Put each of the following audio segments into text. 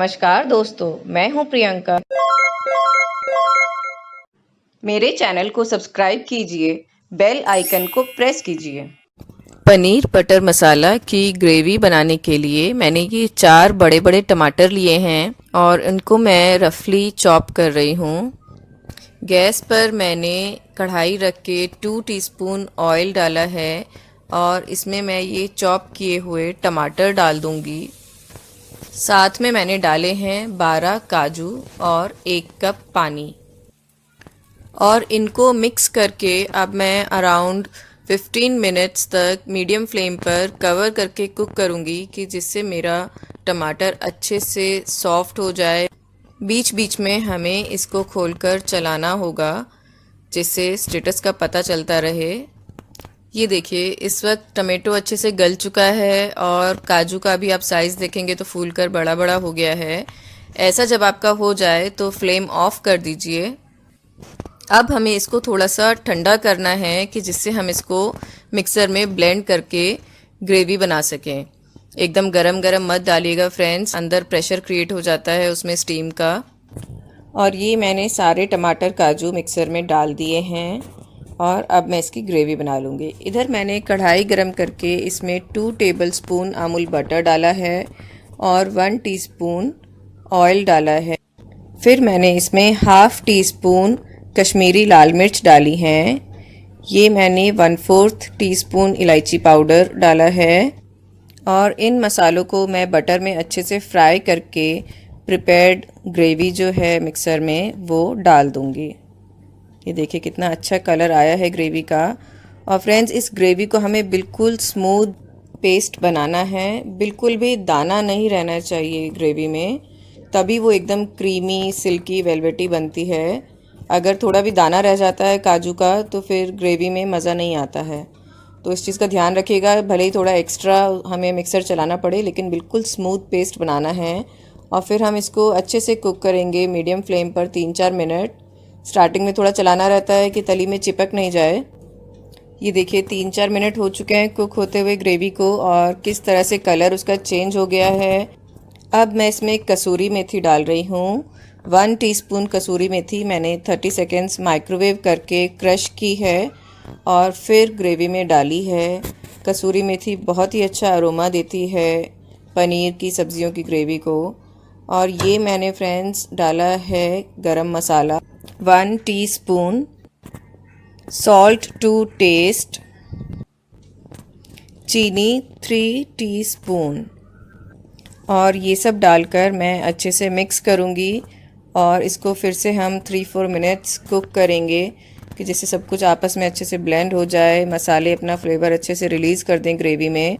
नमस्कार दोस्तों, मैं हूं प्रियंका। मेरे चैनल को सब्सक्राइब कीजिए, बेल आइकन को प्रेस कीजिए। पनीर बटर मसाला की ग्रेवी बनाने के लिए मैंने ये 4 बड़े बड़े टमाटर लिए हैं और इनको मैं रफली चॉप कर रही हूँ। गैस पर मैंने कढ़ाई रख के 2 टीस्पून ऑयल डाला है और इसमें मैं ये चॉप किए हुए टमाटर डाल दूँगी। साथ में मैंने डाले हैं 12 काजू और 1 कप पानी और इनको मिक्स करके अब मैं अराउंड 15 मिनट्स तक मीडियम फ्लेम पर कवर करके कुक करूँगी कि जिससे मेरा टमाटर अच्छे से सॉफ्ट हो जाए। बीच बीच में हमें इसको खोलकर चलाना होगा जिससे स्टेटस का पता चलता रहे। ये देखिए, इस वक्त टमाटो अच्छे से गल चुका है और काजू का भी आप साइज़ देखेंगे तो फूल कर बड़ा बड़ा हो गया है। ऐसा जब आपका हो जाए तो फ्लेम ऑफ कर दीजिए। अब हमें इसको थोड़ा सा ठंडा करना है कि जिससे हम इसको मिक्सर में ब्लेंड करके ग्रेवी बना सकें। एकदम गरम गरम मत डालिएगा फ्रेंड्स, अंदर प्रेशर क्रिएट हो जाता है उसमें स्टीम का। और ये मैंने सारे टमाटर काजू मिक्सर में डाल दिए हैं और अब मैं इसकी ग्रेवी बना लूँगी। इधर मैंने कढ़ाई गरम करके इसमें 2 टेबलस्पून अमूल बटर डाला है और 1 टीस्पून ऑयल डाला है। फिर मैंने इसमें हाफ़ टी स्पून कश्मीरी लाल मिर्च डाली हैं। ये मैंने 1/4 टीस्पून इलायची पाउडर डाला है और इन मसालों को मैं बटर में अच्छे से फ्राई करके प्रिपेयर्ड ग्रेवी जो है मिक्सर में वो डाल दूँगी। ये देखिए कितना अच्छा कलर आया है ग्रेवी का। और फ्रेंड्स, इस ग्रेवी को हमें बिल्कुल स्मूथ पेस्ट बनाना है, बिल्कुल भी दाना नहीं रहना चाहिए ग्रेवी में, तभी वो एकदम क्रीमी सिल्की वेलवेटी बनती है। अगर थोड़ा भी दाना रह जाता है काजू का तो फिर ग्रेवी में मज़ा नहीं आता है। तो इस चीज़ का ध्यान रखिएगा, भले ही थोड़ा एक्स्ट्रा हमें मिक्सर चलाना पड़े लेकिन बिल्कुल स्मूथ पेस्ट बनाना है। और फिर हम इसको अच्छे से कुक करेंगे मीडियम फ्लेम पर 3-4 मिनट। स्टार्टिंग में थोड़ा चलाना रहता है कि तली में चिपक नहीं जाए। ये देखिए 3-4 मिनट हो चुके हैं कुक होते हुए ग्रेवी को और किस तरह से कलर उसका चेंज हो गया है। अब मैं इसमें कसूरी मेथी डाल रही हूँ। 1 टीस्पून कसूरी मेथी मैंने 30 सेकेंड्स माइक्रोवेव करके क्रश की है और फिर ग्रेवी में डाली है। कसूरी मेथी बहुत ही अच्छा अरोमा देती है पनीर की सब्जियों की ग्रेवी को। और ये मैंने फ्रेंड्स डाला है गरम मसाला 1 टीस्पून, सॉल्ट टू टेस्ट, चीनी 3 टीस्पून और ये सब डालकर मैं अच्छे से मिक्स करूँगी और इसको फिर से हम 3-4 मिनट्स कुक करेंगे कि जिससे सब कुछ आपस में अच्छे से ब्लेंड हो जाए, मसाले अपना फ्लेवर अच्छे से रिलीज़ कर दें ग्रेवी में।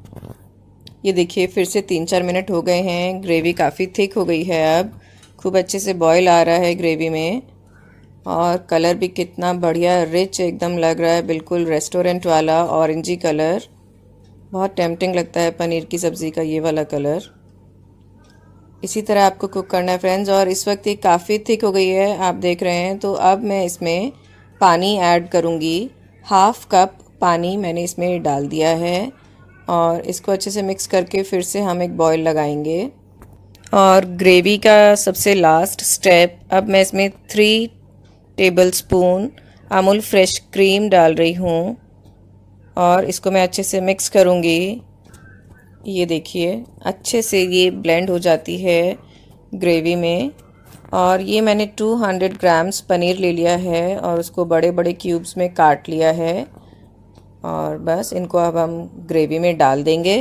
ये देखिए फिर से 3-4 मिनट हो गए हैं, ग्रेवी काफ़ी थिक हो गई है। अब खूब अच्छे से बॉयल आ रहा है ग्रेवी में और कलर भी कितना बढ़िया रिच एकदम लग रहा है, बिल्कुल रेस्टोरेंट वाला ऑरेंजी कलर। बहुत टेम्पटिंग लगता है पनीर की सब्ज़ी का ये वाला कलर। इसी तरह आपको कुक करना है फ्रेंड्स। और इस वक्त ये काफ़ी थिक हो गई है, आप देख रहे हैं। तो अब मैं इसमें पानी ऐड करूँगी। 1/2 कप पानी मैंने इसमें डाल दिया है और इसको अच्छे से मिक्स करके फिर से हम एक बॉईल लगाएंगे। और ग्रेवी का सबसे लास्ट स्टेप, अब मैं इसमें 3 टेबलस्पून अमूल फ्रेश क्रीम डाल रही हूँ और इसको मैं अच्छे से मिक्स करूँगी। ये देखिए अच्छे से ये ब्लेंड हो जाती है ग्रेवी में। और ये मैंने 200 ग्राम्स पनीर ले लिया है और उसको बड़े बड़े क्यूब्स में काट लिया है और बस इनको अब हम ग्रेवी में डाल देंगे।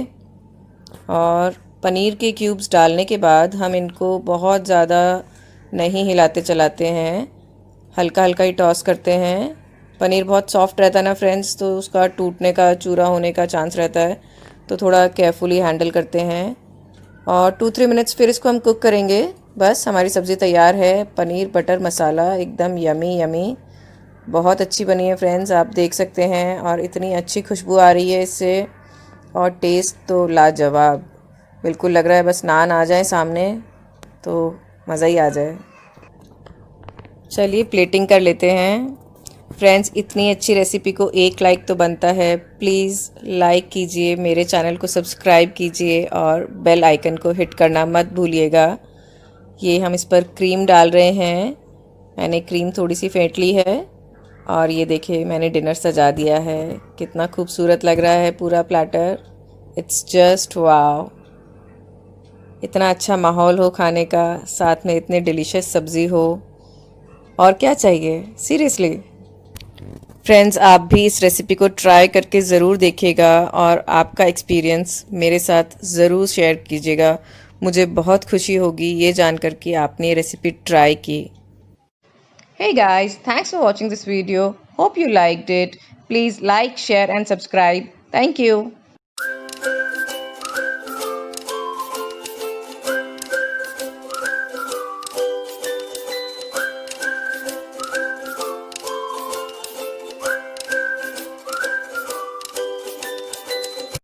और पनीर के क्यूब्स डालने के बाद हम इनको बहुत ज़्यादा नहीं हिलाते चलाते हैं, हल्का हल्का ही टॉस करते हैं। पनीर बहुत सॉफ्ट रहता है ना फ्रेंड्स, तो उसका टूटने का, चूरा होने का चांस रहता है, तो थोड़ा केयरफुली हैंडल करते हैं। और 2-3 मिनट्स फिर इसको हम कुक करेंगे। बस हमारी सब्ज़ी तैयार है। पनीर बटर मसाला एकदम यमी यमी, बहुत अच्छी बनी है फ्रेंड्स, आप देख सकते हैं। और इतनी अच्छी खुशबू आ रही है इससे और टेस्ट तो लाजवाब, बिल्कुल लग रहा है बस नान आ जाए सामने तो मज़ा ही आ जाए। चलिए प्लेटिंग कर लेते हैं फ्रेंड्स। इतनी अच्छी रेसिपी को एक लाइक तो बनता है, प्लीज़ लाइक कीजिए, मेरे चैनल को सब्सक्राइब कीजिए और बेल आइकन को हिट करना मत भूलिएगा। ये हम इस पर क्रीम डाल रहे हैं। मैंने क्रीम थोड़ी सी फेंट ली है और ये देखिए मैंने डिनर सजा दिया है। कितना खूबसूरत लग रहा है पूरा प्लेटर। इट्स जस्ट वाव। इतना अच्छा माहौल हो खाने का, साथ में इतने डिलीशियस सब्ज़ी हो, और क्या चाहिए सीरियसली। फ्रेंड्स, आप भी इस रेसिपी को ट्राई करके ज़रूर देखिएगा और आपका एक्सपीरियंस मेरे साथ ज़रूर शेयर कीजिएगा। मुझे बहुत खुशी होगी ये जानकर कि आपने ये रेसिपी ट्राई की। Hey guys, thanks for watching this video. Hope you liked it. Please like, share and subscribe. Thank you.